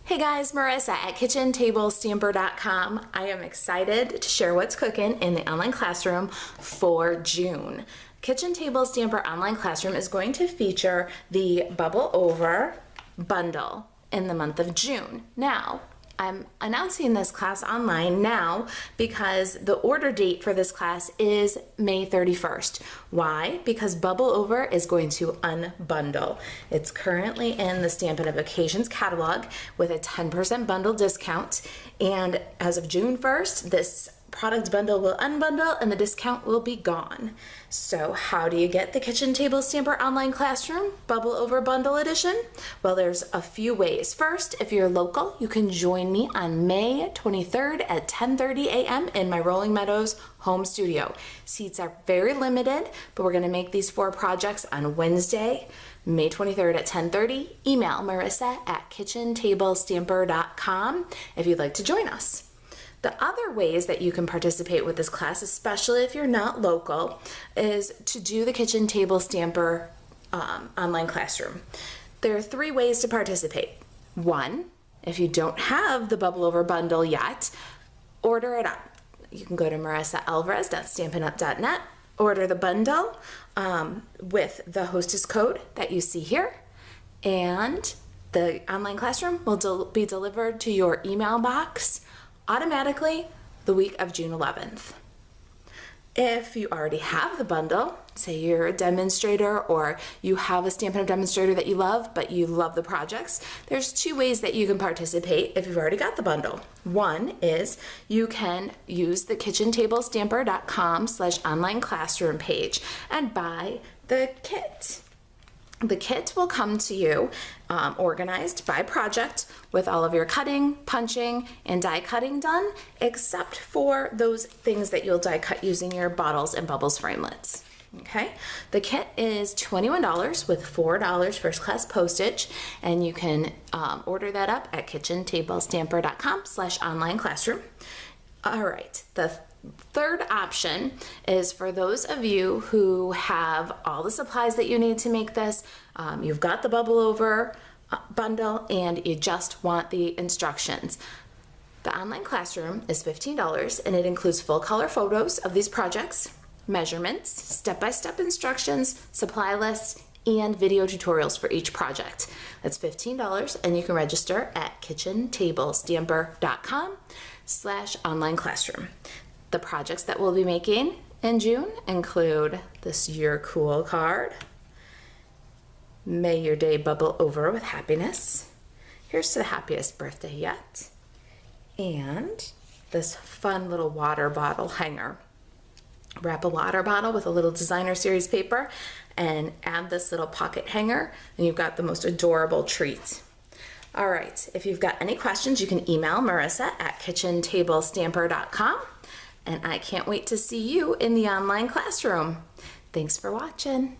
Hey guys, Marisa at kitchentablestamper.com. I am excited to share what's cooking in the online classroom for June. Kitchen Table Stamper Online Classroom is going to feature the Bubble Over bundle in the month of June. Now, I'm announcing this class online now because the order date for this class is May 31st. Why? Because Bubble Over is going to unbundle. It's currently in the Stampin' of Occasions catalog with a 10% bundle discount, and as of June 1st, this product bundle will unbundle and the discount will be gone. So how do you get the Kitchen Table Stamper Online Classroom Bubble Over Bundle Edition? Well, there's a few ways. First, if you're local, you can join me on May 23rd at 10:30 a.m. in my Rolling Meadows home studio. Seats are very limited, but we're gonna make these 4 projects on Wednesday, May 23rd at 10:30. Email Marisa at kitchentablestamper.com if you'd like to join us. The other ways that you can participate with this class, especially if you're not local, is to do the Kitchen Table Stamper online classroom. There are 3 ways to participate. 1, if you don't have the Bubble Over bundle yet, order it up. You can go to marisaalvarez.stampinup.net, order the bundle with the hostess code that you see here, and the online classroom will be delivered to your email box automatically the week of June 11th. If you already have the bundle, say you're a demonstrator or you have a Stampin' Demonstrator that you love, but you love the projects, there's 2 ways that you can participate if you've already got the bundle. 1 is you can use the kitchentablestamper.com/online classroom page and buy the kit. The kit will come to you organized by project with all of your cutting, punching, and die cutting done, except for those things that you'll die cut using your bottles and bubbles framelits. Okay, the kit is $21 with $4 first class postage, and you can order that up at kitchentablestamper.com/online classroom. All right, the third option is for those of you who have all the supplies that you need to make this. You've got the Bubble Over bundle and you just want the instructions. The online classroom is $15 and it includes full color photos of these projects, measurements, step-by-step instructions, supply lists, and video tutorials for each project. That's $15 and you can register at kitchentablestamper.com/online classroom. The projects that we'll be making in June include this You're Cool card, May Your Day Bubble Over with Happiness, Here's to the Happiest Birthday Yet, and this fun little water bottle hanger. Wrap a water bottle with a little designer series paper and add this little pocket hanger and you've got the most adorable treat. All right, if you've got any questions, you can email Marisa at kitchentablestamper.com. And I can't wait to see you in the online classroom. Thanks for watching.